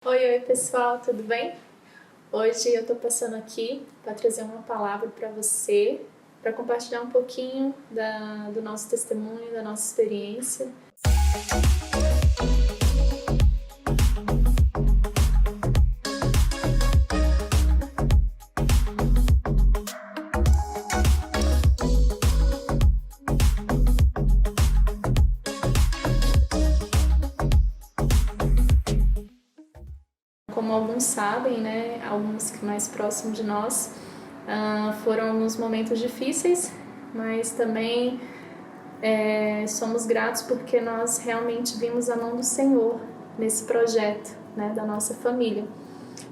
Oi pessoal, tudo bem? Hoje eu tô passando aqui para trazer uma palavra para você, para compartilhar um pouquinho do nosso testemunho, da nossa experiência. Como alguns sabem, né, alguns mais próximos de nós, foram alguns momentos difíceis, mas também somos gratos porque nós realmente vimos a mão do Senhor nesse projeto, né, da nossa família.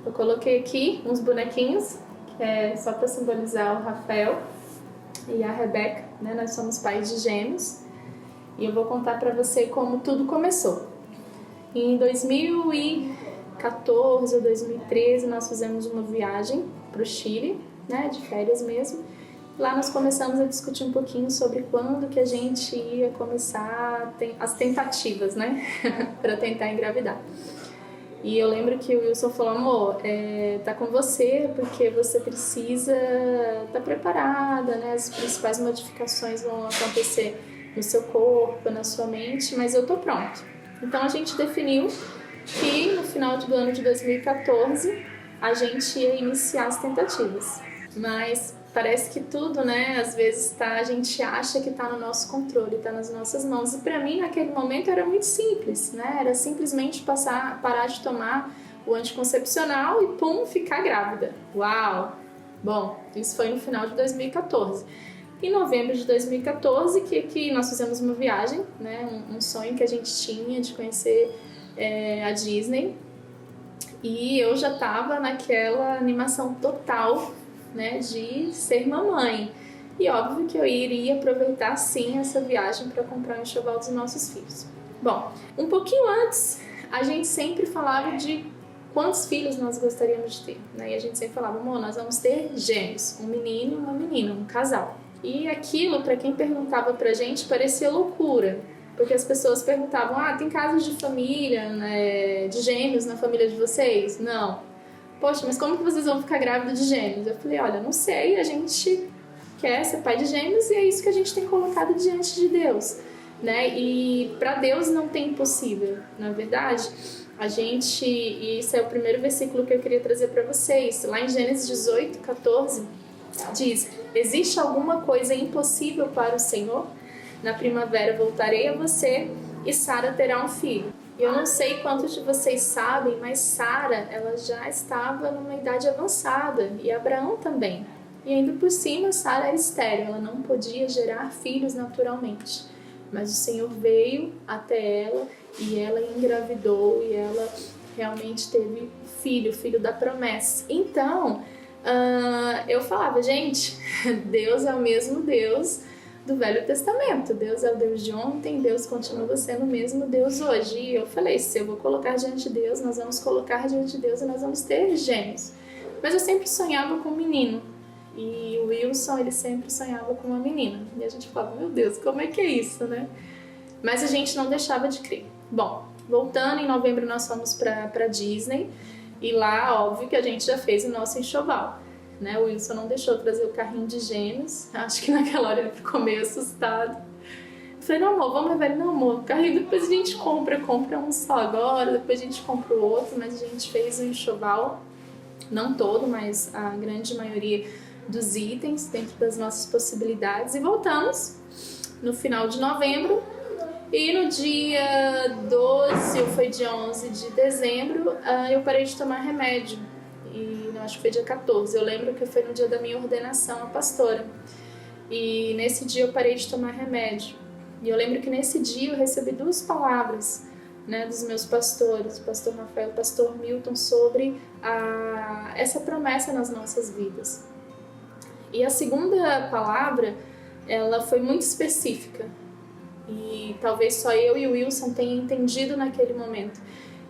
Eu coloquei aqui uns bonequinhos, que é só para simbolizar o Rafael e a Rebeca, né, nós somos pais de gêmeos, e eu vou contar para você como tudo começou. Em 2014 ou 2013 nós fizemos uma viagem para o Chile, né, de férias mesmo. Lá nós começamos a discutir um pouquinho sobre quando que a gente ia começar as tentativas, né, para tentar engravidar. E eu lembro que o Wilson falou: amor, tá com você porque você precisa estar preparada, né, as principais modificações vão acontecer no seu corpo, na sua mente, mas eu tô pronto. Então a gente definiu que no final do ano de 2014 a gente ia iniciar as tentativas. Mas parece que tudo, né, às vezes a gente acha que está no nosso controle, está nas nossas mãos. E para mim naquele momento era muito simples, né? Era simplesmente parar de tomar o anticoncepcional e pum, ficar grávida. Uau! Bom, isso foi no final de 2014. Em novembro de 2014, que nós fizemos uma viagem, né, um sonho que a gente tinha de conhecer a Disney, e eu já estava naquela animação total, né, de ser mamãe. E óbvio que eu iria aproveitar sim essa viagem para comprar o enxoval dos nossos filhos. Bom, um pouquinho antes, a gente sempre falava de quantos filhos nós gostaríamos de ter, né? E a gente sempre falava: amor, nós vamos ter gêmeos, um menino e uma menina, um casal. E aquilo, para quem perguntava pra gente, parecia loucura, porque as pessoas perguntavam: tem casos de família, né, de gêmeos na família de vocês? Não. Poxa, mas como que vocês vão ficar grávidos de gêmeos? Eu falei: olha, não sei, a gente quer ser pai de gêmeos e é isso que a gente tem colocado diante de Deus, né? E para Deus não tem impossível, na verdade. E esse é o primeiro versículo que eu queria trazer para vocês, lá em Gênesis 18, 14, diz: existe alguma coisa impossível para o Senhor? Na primavera voltarei a você e Sara terá um filho. E eu não sei quantos de vocês sabem, mas Sara, ela já estava numa idade avançada, e Abraão também. E ainda por cima, Sara era estéril, ela não podia gerar filhos naturalmente. Mas o Senhor veio até ela e ela engravidou e ela realmente teve filho da promessa. Então, eu falava: gente, Deus é o mesmo Deus do Velho Testamento. Deus é o Deus de ontem, Deus continua sendo o mesmo Deus hoje. E eu falei: se eu vou colocar diante de Deus, nós vamos colocar diante de Deus e nós vamos ter gêmeos. Mas eu sempre sonhava com um menino. E o Wilson, ele sempre sonhava com uma menina. E a gente falava: meu Deus, como é que é isso, né? Mas a gente não deixava de crer. Bom, voltando, em novembro nós fomos pra Disney. E lá, óbvio que a gente já fez o nosso enxoval, né? O Wilson não deixou trazer o carrinho de gêmeos. Acho que naquela hora ele ficou meio assustado. Eu falei: não, amor, vamos levar ele. Não, amor, o carrinho depois a gente compra um só agora, depois a gente compra o outro. Mas a gente fez o enxoval, não todo, mas a grande maioria dos itens dentro das nossas possibilidades. E voltamos no final de novembro. E no dia 12, ou foi dia 11 de dezembro, eu parei de tomar remédio. E não, acho que foi dia 14. Eu lembro que foi no dia da minha ordenação a pastora. E nesse dia eu parei de tomar remédio. E eu lembro que nesse dia eu recebi duas palavras, né, dos meus pastores, o pastor Rafael e o pastor Milton, sobre essa promessa nas nossas vidas. E a segunda palavra, ela foi muito específica. E talvez só eu e o Wilson tenham entendido naquele momento.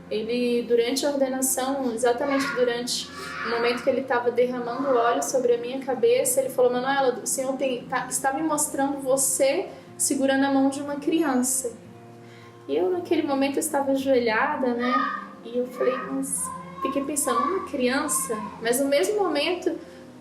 Ele, durante a ordenação, exatamente durante o momento que ele estava derramando óleo sobre a minha cabeça, ele falou: Manuela, o Senhor está me mostrando você segurando a mão de uma criança. E eu, naquele momento, eu estava ajoelhada, né? E eu falei, mas fiquei pensando, uma criança? Mas no mesmo momento,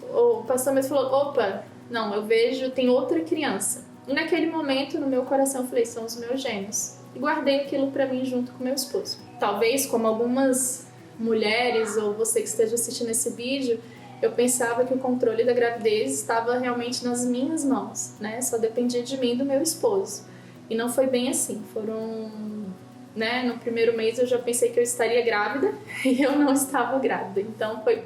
o pastor mesmo falou, opa, não, eu vejo, tem outra criança. E naquele momento, no meu coração, eu falei, são os meus gêmeos. E guardei aquilo pra mim junto com meu esposo. Talvez, como algumas mulheres, ou você que esteja assistindo esse vídeo, eu pensava que o controle da gravidez estava realmente nas minhas mãos, né? Só dependia de mim e do meu esposo. E não foi bem assim. Né, no primeiro mês eu já pensei que eu estaria grávida e eu não estava grávida. Então foi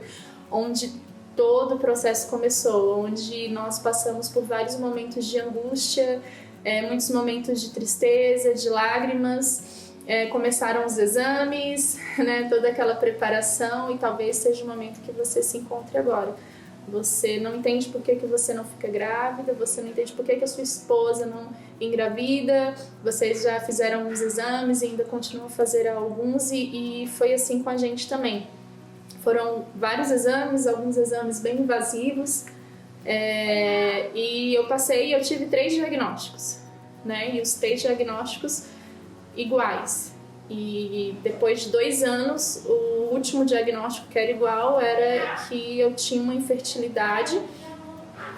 onde todo o processo começou, onde nós passamos por vários momentos de angústia, muitos momentos de tristeza, de lágrimas. Começaram os exames, né, toda aquela preparação, e talvez seja o momento que você se encontre agora. Você não entende por que você não fica grávida, você não entende por que a sua esposa não engravida, vocês já fizeram uns exames e ainda continuam a fazer alguns, e foi assim com a gente também. Foram vários exames, alguns exames bem invasivos, e eu tive 3 diagnósticos, né, e os 3 diagnósticos iguais. E depois de 2 anos, o último diagnóstico que era igual era que eu tinha uma infertilidade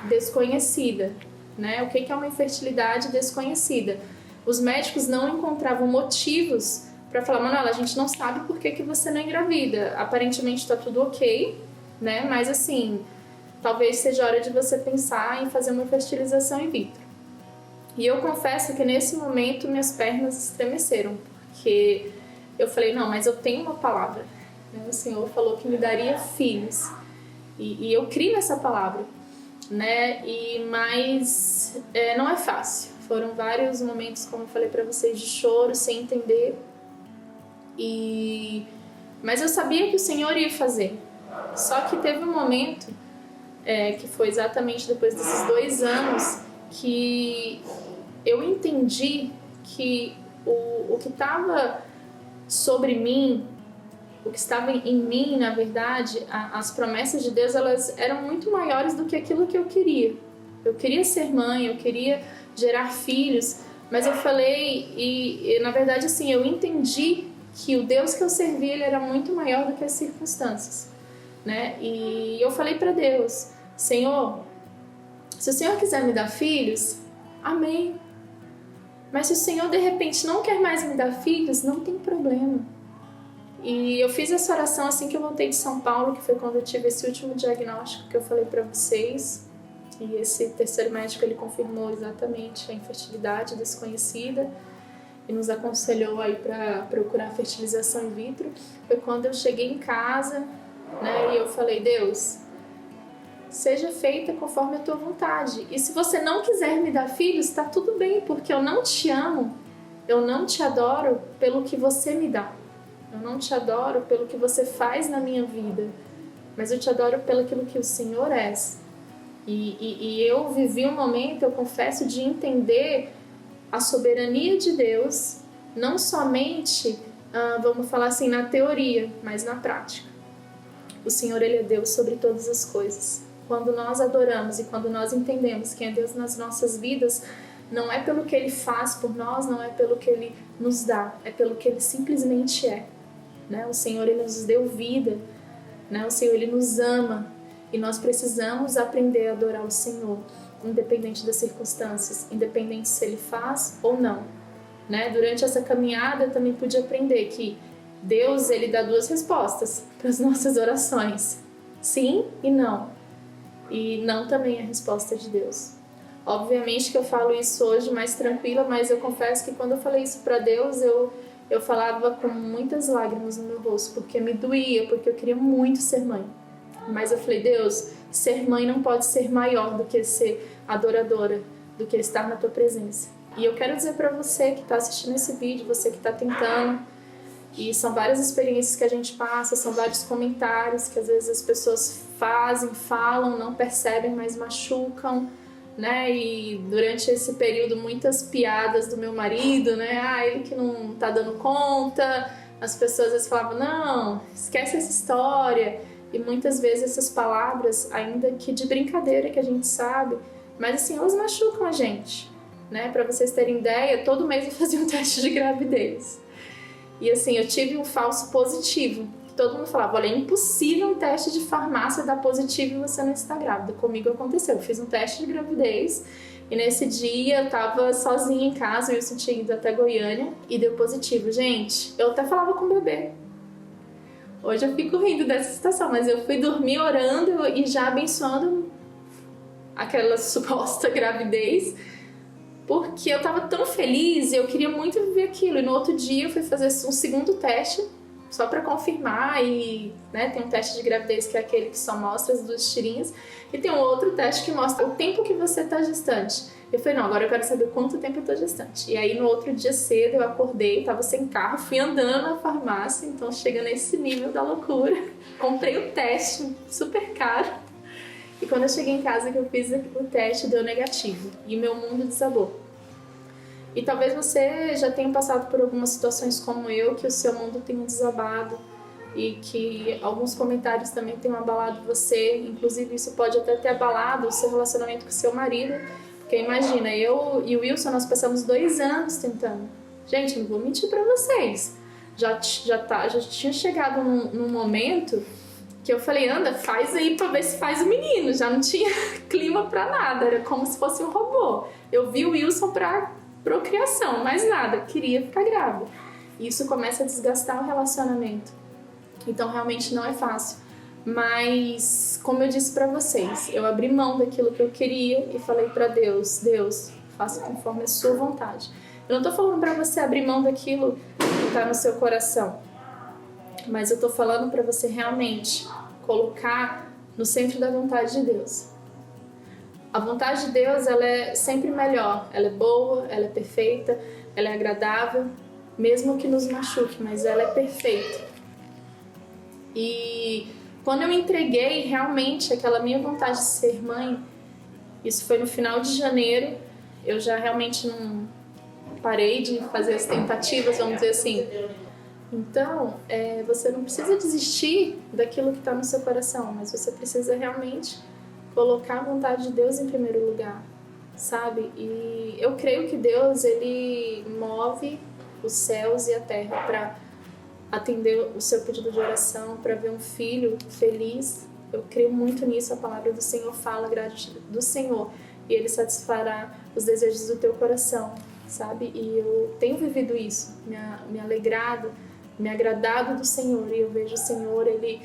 desconhecida, né? O que é uma infertilidade desconhecida? Os médicos não encontravam motivos para falar, Manuela, a gente não sabe por que você não engravida. Aparentemente está tudo ok, né? Mas assim, talvez seja hora de você pensar em fazer uma fertilização in vitro. E eu confesso que nesse momento minhas pernas estremeceram, porque eu falei, não, mas eu tenho uma palavra, né? O Senhor falou que me daria filhos, e eu criei nessa palavra, né? Mas não é fácil, foram vários momentos, como eu falei para vocês, de choro, sem entender, mas eu sabia que o Senhor ia fazer. Só que teve um momento, que foi exatamente depois desses 2 anos, que eu entendi que o que estava sobre mim, o que estava em mim, na verdade, as promessas de Deus, elas eram muito maiores do que aquilo que eu queria. Eu queria ser mãe, eu queria gerar filhos, mas eu falei, e na verdade assim, eu entendi que o Deus que eu servia, ele era muito maior do que as circunstâncias, né? E eu falei para Deus, Senhor, se o Senhor quiser me dar filhos, amém. Mas se o Senhor de repente não quer mais me dar filhos, não tem problema. E eu fiz essa oração assim que eu voltei de São Paulo, que foi quando eu tive esse último diagnóstico que eu falei para vocês. E esse terceiro médico, ele confirmou exatamente a infertilidade desconhecida e nos aconselhou aí para procurar fertilização in vitro. Foi quando eu cheguei em casa, né, e eu falei, Deus, seja feita conforme a tua vontade. E se você não quiser me dar filhos, está tudo bem, porque eu não te amo, eu não te adoro pelo que você me dá. Eu não te adoro pelo que você faz na minha vida, mas eu te adoro pelo aquilo que o Senhor é. E eu vivi um momento, eu confesso, de entender a soberania de Deus, não somente, vamos falar assim, na teoria, mas na prática. O Senhor, Ele é Deus sobre todas as coisas. Quando nós adoramos e quando nós entendemos quem é Deus nas nossas vidas, não é pelo que Ele faz por nós, não é pelo que Ele nos dá, é pelo que Ele simplesmente é. Né? O Senhor, Ele nos deu vida, né? O Senhor, Ele nos ama, e nós precisamos aprender a adorar o Senhor, independente das circunstâncias, independente se Ele faz ou não. Né? Durante essa caminhada eu também pude aprender que Deus, Ele dá 2 respostas para as nossas orações, sim e não. E não também é a resposta de Deus. Obviamente que eu falo isso hoje mais tranquila, mas eu confesso que quando eu falei isso para Deus, eu falava com muitas lágrimas no meu rosto, porque me doía, porque eu queria muito ser mãe. Mas eu falei, Deus, ser mãe não pode ser maior do que ser adoradora, do que estar na tua presença. E eu quero dizer para você que está assistindo esse vídeo, você que está tentando, e são várias experiências que a gente passa, são vários comentários que às vezes as pessoas fazem, falam, não percebem, mas machucam, né? E durante esse período muitas piadas do meu marido, né? Ele que não tá dando conta. As pessoas às vezes falavam, não, esquece essa história. E muitas vezes essas palavras, ainda que de brincadeira, que a gente sabe, mas assim, elas machucam a gente, né? Para vocês terem ideia, todo mês eu fazia um teste de gravidez. E assim, eu tive um falso positivo. Todo mundo falava, olha, é impossível um teste de farmácia dar positivo e você não está grávida. Comigo aconteceu, eu fiz um teste de gravidez e nesse dia eu tava sozinha em casa, o Wilson tinha ido até Goiânia e deu positivo. Gente, eu até falava com o bebê. Hoje eu fico rindo dessa situação, mas eu fui dormir orando e já abençoando aquela suposta gravidez, porque eu tava tão feliz e eu queria muito viver aquilo. E no outro dia eu fui fazer um segundo teste, só para confirmar, e né, tem um teste de gravidez que é aquele que só mostra as 2 tirinhas, e tem um outro teste que mostra o tempo que você tá gestante. Eu falei, não, agora eu quero saber quanto tempo eu tô gestante. E aí no outro dia cedo eu acordei, tava sem carro, fui andando na farmácia, então chega nesse nível da loucura. Comprei o teste, super caro. E quando eu cheguei em casa que eu fiz o teste, deu negativo. E meu mundo desabou. E talvez você já tenha passado por algumas situações como eu, que o seu mundo tenha desabado e que alguns comentários também tenham abalado você. Inclusive isso pode até ter abalado o seu relacionamento com o seu marido. Porque imagina, eu e o Wilson, nós passamos 2 anos tentando. Gente, não vou mentir pra vocês. Já tinha chegado num momento que eu falei, anda, faz aí pra ver se faz o menino. Já não tinha clima pra nada, era como se fosse um robô. Eu vi o Wilson pra procriação, mais nada, queria ficar grávida. Isso começa a desgastar o relacionamento. Então realmente não é fácil. Mas, como eu disse pra vocês, eu abri mão daquilo que eu queria e falei pra Deus, Deus, faça conforme a sua vontade. Eu não tô falando pra você abrir mão daquilo que tá no seu coração, mas eu tô falando pra você realmente colocar no centro da vontade de Deus. A vontade de Deus, ela é sempre melhor, ela é boa, ela é perfeita, ela é agradável, mesmo que nos machuque, mas ela é perfeita. E quando eu entreguei realmente aquela minha vontade de ser mãe, isso foi no final de janeiro, eu já realmente não parei de fazer as tentativas, vamos dizer assim. Então, você não precisa desistir daquilo que está no seu coração, mas você precisa realmente colocar a vontade de Deus em primeiro lugar, sabe? E eu creio que Deus, ele move os céus e a terra para atender o seu pedido de oração, para ver um filho feliz. Eu creio muito nisso, a palavra do Senhor fala, gratidão do Senhor, e Ele satisfará os desejos do teu coração, sabe? E eu tenho vivido isso, me alegrado, me agradado do Senhor, e eu vejo o Senhor, Ele,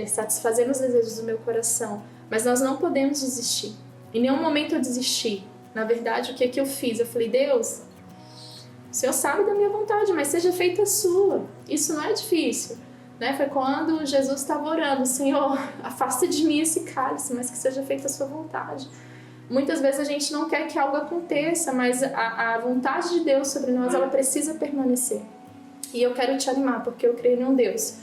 satisfazendo os desejos do meu coração. Mas nós não podemos desistir. Em nenhum momento eu desisti. Na verdade, o que é que eu fiz? Eu falei, Deus, o Senhor sabe da minha vontade, mas seja feita a sua. Isso não é difícil. Foi quando Jesus estava orando, Senhor, afasta de mim esse cálice, mas que seja feita a sua vontade. Muitas vezes a gente não quer que algo aconteça, mas a vontade de Deus sobre nós, ela precisa permanecer. E eu quero te animar, porque eu creio em um Deus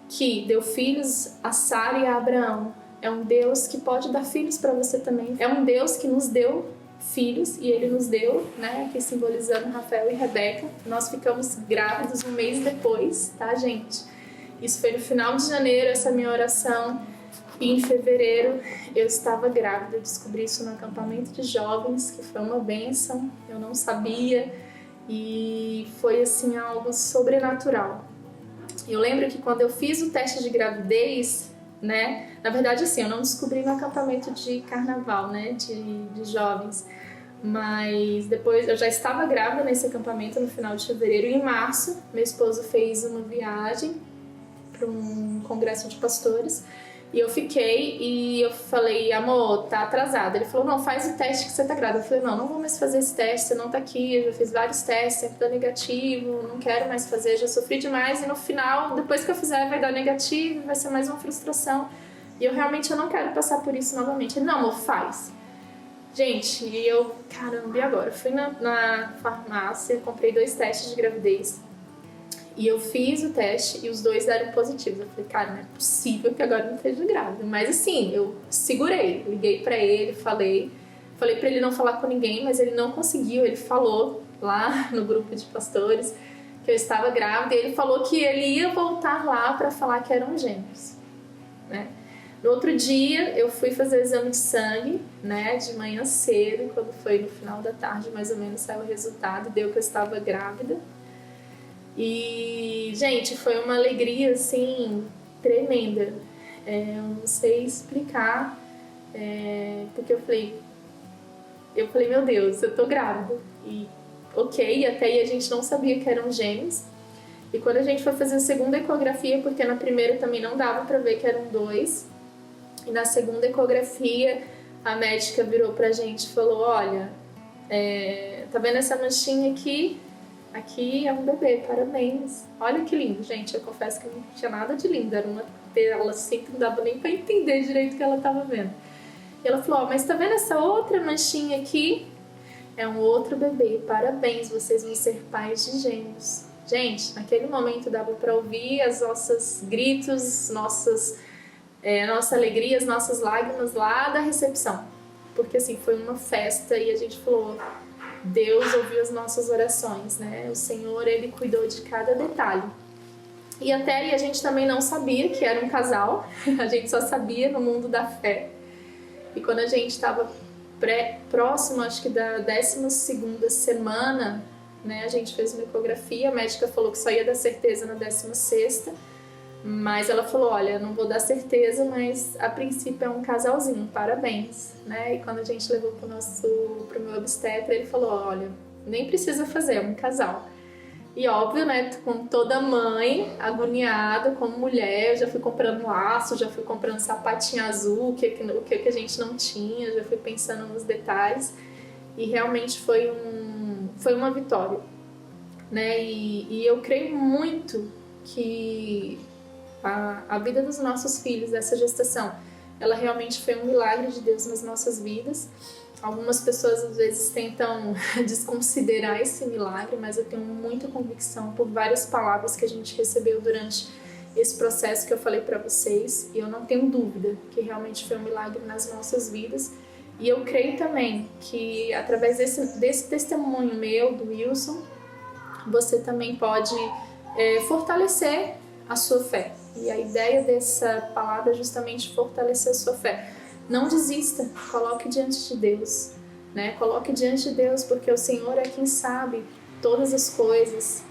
que deu filhos a Sara e a Abraão. É um Deus que pode dar filhos para você também. É um Deus que nos deu filhos, e Ele nos deu, aqui simbolizando Rafael e Rebeca. Nós ficamos grávidos um mês depois, tá, gente? Isso foi no final de janeiro, essa minha oração. E em fevereiro eu estava grávida. Eu descobri isso no acampamento de jovens, que foi uma bênção. Eu não sabia. E foi, assim, algo sobrenatural. Eu lembro que quando eu fiz o teste de gravidez, na verdade, assim, eu não descobri no acampamento de carnaval, de jovens, mas depois eu já estava grávida nesse acampamento no final de fevereiro, e em março meu esposo fez uma viagem para um congresso de pastores, e eu fiquei, e eu falei, amor, tá atrasada. Ele falou, não, faz o teste que você tá grávida. Eu falei, não vou mais fazer esse teste, você não tá aqui, eu já fiz vários testes, sempre dá negativo, não quero mais fazer, já sofri demais, e no final, depois que eu fizer, vai dar negativo, vai ser mais uma frustração, e eu realmente não quero passar por isso novamente. Ele, não, amor, faz. Gente, e eu, caramba, e agora? Eu fui na farmácia, comprei 2 testes de gravidez, e eu fiz o teste e os 2 deram positivos. Eu falei, cara, não é possível que agora eu não esteja grávida. Mas assim, eu segurei, liguei pra ele, falei pra ele não falar com ninguém, mas ele não conseguiu. Ele falou lá no grupo de pastores que eu estava grávida, e ele falou que ele ia voltar lá pra falar que eram gêmeos, No outro dia eu fui fazer o exame de sangue, de manhã cedo, quando foi no final da tarde mais ou menos, saiu o resultado, deu que eu estava grávida. E, gente, foi uma alegria, assim, tremenda. Eu não sei explicar, porque eu falei, meu Deus, eu tô grávida. E ok, até aí a gente não sabia que eram gêmeos. E quando a gente foi fazer a segunda ecografia, porque na primeira também não dava pra ver que eram 2, e na segunda ecografia a médica virou pra gente e falou, olha, tá vendo essa manchinha aqui? Aqui é um bebê, parabéns. Olha que lindo, gente. Eu confesso que não tinha nada de lindo. Era uma tela assim que não dava nem pra entender direito o que ela tava vendo. E ela falou, mas tá vendo essa outra manchinha aqui? É um outro bebê, parabéns, vocês vão ser pais de gêmeos. Gente, naquele momento dava pra ouvir os nossos gritos, nossa alegria, as nossas lágrimas lá da recepção. Porque assim, foi uma festa e a gente falou, Deus ouviu as nossas orações, né? O Senhor, Ele cuidou de cada detalhe. E até aí a gente também não sabia que era um casal, a gente só sabia no mundo da fé. E quando a gente estava próximo, acho que da 12ª semana, né? A gente fez uma ecografia, a médica falou que só ia dar certeza na 16ª, mas ela falou, olha, não vou dar certeza, mas a princípio é um casalzinho, parabéns, né? E quando a gente levou pro meu obstetra, ele falou, olha, nem precisa fazer, é um casal. E óbvio, né, como toda mãe, agoniada, como mulher, eu já fui comprando laço, já fui comprando sapatinho azul, o que a gente não tinha, já fui pensando nos detalhes. E realmente foi uma vitória, né? E eu creio muito que a vida dos nossos filhos, dessa gestação, ela realmente foi um milagre de Deus nas nossas vidas. Algumas pessoas às vezes tentam desconsiderar esse milagre, mas eu tenho muita convicção por várias palavras que a gente recebeu durante esse processo que eu falei para vocês, e eu não tenho dúvida que realmente foi um milagre nas nossas vidas. E eu creio também que através desse testemunho meu, do Wilson, você também pode fortalecer a sua fé. E a ideia dessa palavra é justamente fortalecer a sua fé. Não desista, coloque diante de Deus, né? Coloque diante de Deus, porque o Senhor é quem sabe todas as coisas,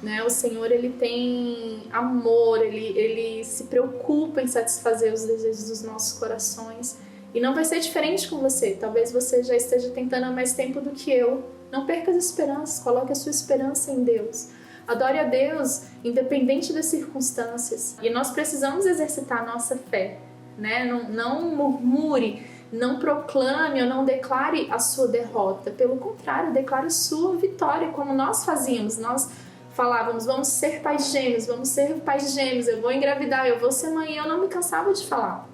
né? O Senhor, Ele tem amor, Ele se preocupa em satisfazer os desejos dos nossos corações. E não vai ser diferente com você. Talvez você já esteja tentando há mais tempo do que eu. Não perca as esperanças, coloque a sua esperança em Deus. Adore a Deus, independente das circunstâncias. E nós precisamos exercitar a nossa fé, né? Não murmure, não proclame ou não declare a sua derrota. Pelo contrário, declare a sua vitória, como nós fazíamos. Nós falávamos, vamos ser pais gêmeos, eu vou engravidar, eu vou ser mãe. Eu não me cansava de falar.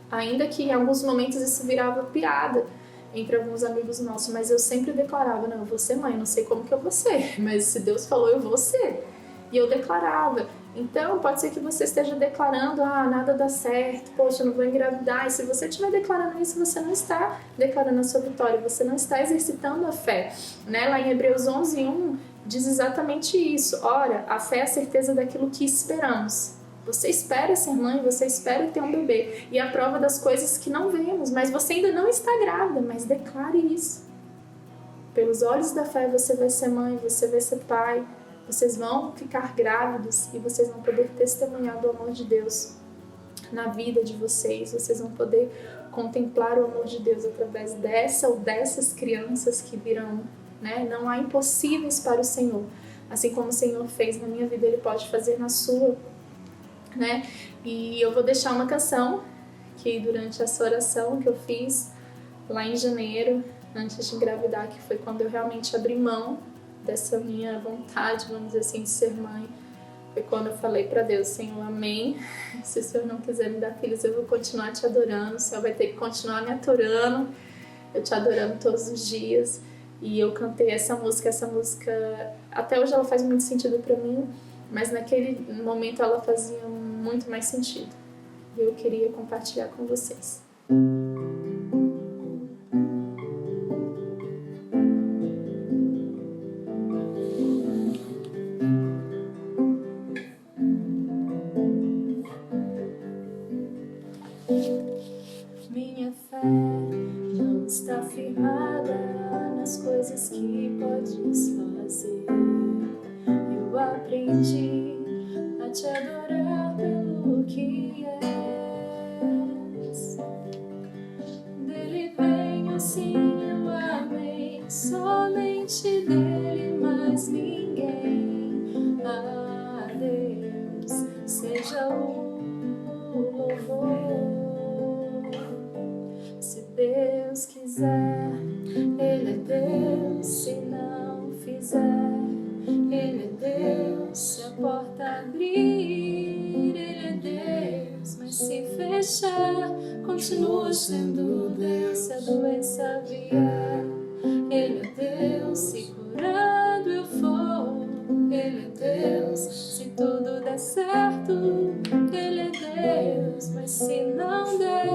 Ainda que em alguns momentos isso virava piada entre alguns amigos nossos, mas eu sempre declarava, não, eu vou ser mãe, não sei como que eu vou ser, mas se Deus falou, eu vou ser. E eu declarava. Então, pode ser que você esteja declarando, nada dá certo, poxa, eu não vou engravidar. E se você estiver declarando isso, você não está declarando a sua vitória, você não está exercitando a fé, né? Lá em Hebreus 11:1 diz exatamente isso. Ora, a fé é a certeza daquilo que esperamos. Você espera ser mãe, você espera ter um bebê. E a prova das coisas que não vemos, mas você ainda não está grávida, mas declare isso. Pelos olhos da fé você vai ser mãe, você vai ser pai, vocês vão ficar grávidos e vocês vão poder testemunhar do amor de Deus na vida de vocês. Vocês vão poder contemplar o amor de Deus através dessa ou dessas crianças que virão, né? Não há impossíveis para o Senhor. Assim como o Senhor fez na minha vida, Ele pode fazer na sua, né? E eu vou deixar uma canção que durante essa oração que eu fiz lá em janeiro, antes de engravidar, que foi quando eu realmente abri mão dessa minha vontade, vamos dizer assim, de ser mãe, foi quando eu falei para Deus, Senhor, amém, se o Senhor não quiser me dar filhos, eu vou continuar te adorando, o Senhor vai ter que continuar me aturando, eu te adorando todos os dias. E eu cantei essa música até hoje ela faz muito sentido para mim, mas naquele momento ela fazia muito mais sentido. E eu queria compartilhar com vocês. Minha fé não está firmada nas coisas que podes fazer. Eu seja o louvor. Se Deus quiser, Ele é Deus. Se não fizer, Ele é Deus. Se a porta abrir, Ele é Deus. Mas se fechar, continua sendo Deus. Se a doença vier, Ele é Deus. Se curado eu for, Ele é Deus. Se tudo der certo, Ele é Deus. Mas se não der,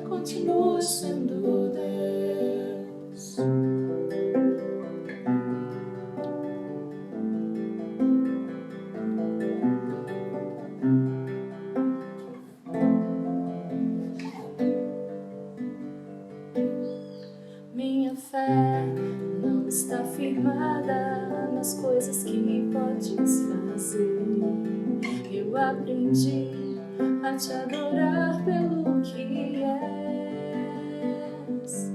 continua sendo Deus. Minha fé não está firmada nas coisas que podes fazer. Eu aprendi a te adorar pelo que és.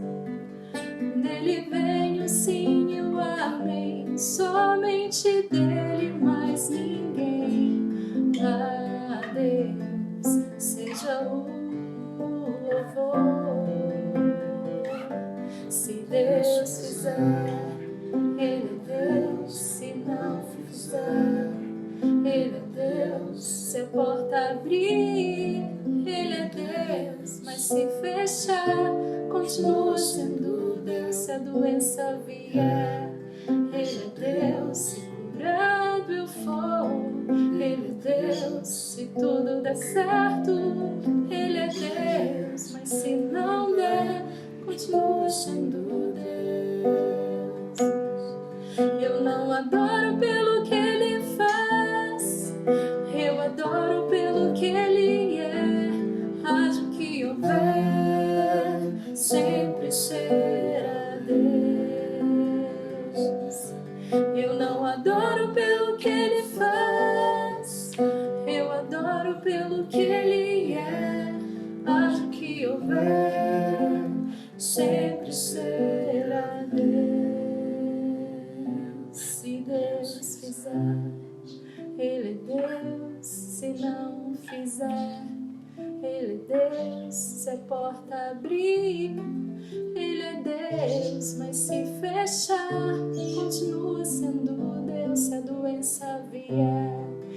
Nele vem o sim e o amém, somente dele, mais ninguém. A Deus seja o louvor. Se Deus fizer, Ele é Deus. Se não fizer, Ele é Deus. Se a porta abrir, Ele é Deus. Mas se fechar, continua sendo Deus. Se a doença vier, Ele é Deus. Se curado eu for, Ele é Deus. Se tudo der certo, Ele é Deus. Mas se não der, continua sendo Deus. Eu não adoro pelo que Ele faz, eu adoro pelo que Ele é. Haja o que houver, sempre será Deus. Eu não adoro pelo que Ele faz, eu adoro pelo que Ele é. Haja o que houver, sempre será Deus. Se Deus fizer, Ele é Deus. Se não fizer, Ele é Deus. Se a porta abrir, Ele é Deus. Mas se fechar, continua sendo Deus. Se a doença vier,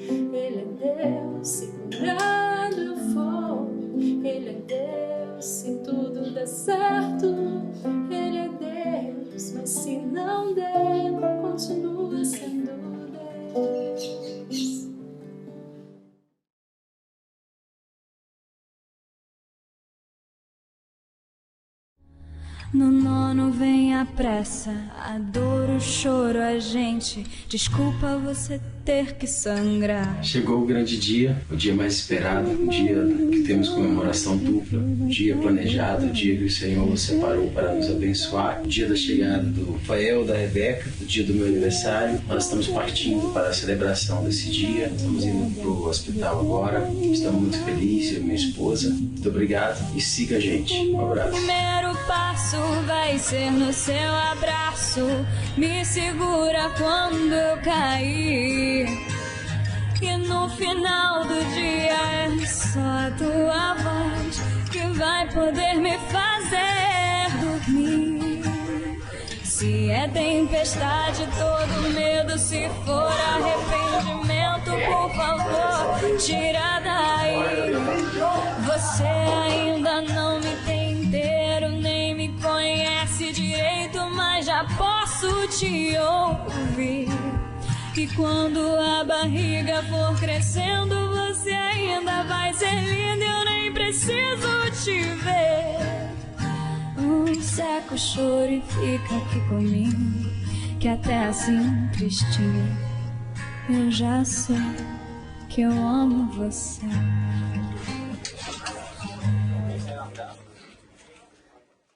Ele é Deus. Se curado eu for, Ele é Deus. Se tudo der certo, Ele é Deus. Mas se não der, continua sendo Deus. No nono vem a pressa, a dor, o choro, a gente. Desculpa você ter que sangrar. Chegou o grande dia, o dia mais esperado, o dia que temos comemoração dupla, o dia planejado, o dia que o Senhor separou para nos abençoar, o dia da chegada do Rafael, da Rebeca, o dia do meu aniversário. Nós estamos partindo para a celebração desse dia, estamos indo para o hospital agora, estamos muito felizes, eu e minha esposa. Muito obrigado e siga a gente. Um abraço. Primeiro passo vai ser no seu abraço. Me segura quando eu cair. E no final do dia é só a tua voz que vai poder me fazer dormir. Se é tempestade, todo medo, se for arrependimento, por favor, tira daí. Você ainda não me tem inteiro, nem me conhece direito, mas já posso te ouvir. E quando a barriga for crescendo, você ainda vai ser linda, eu nem preciso te ver. Seca o choro e fica aqui comigo, que até assim, tristinha, eu já sei que eu amo você.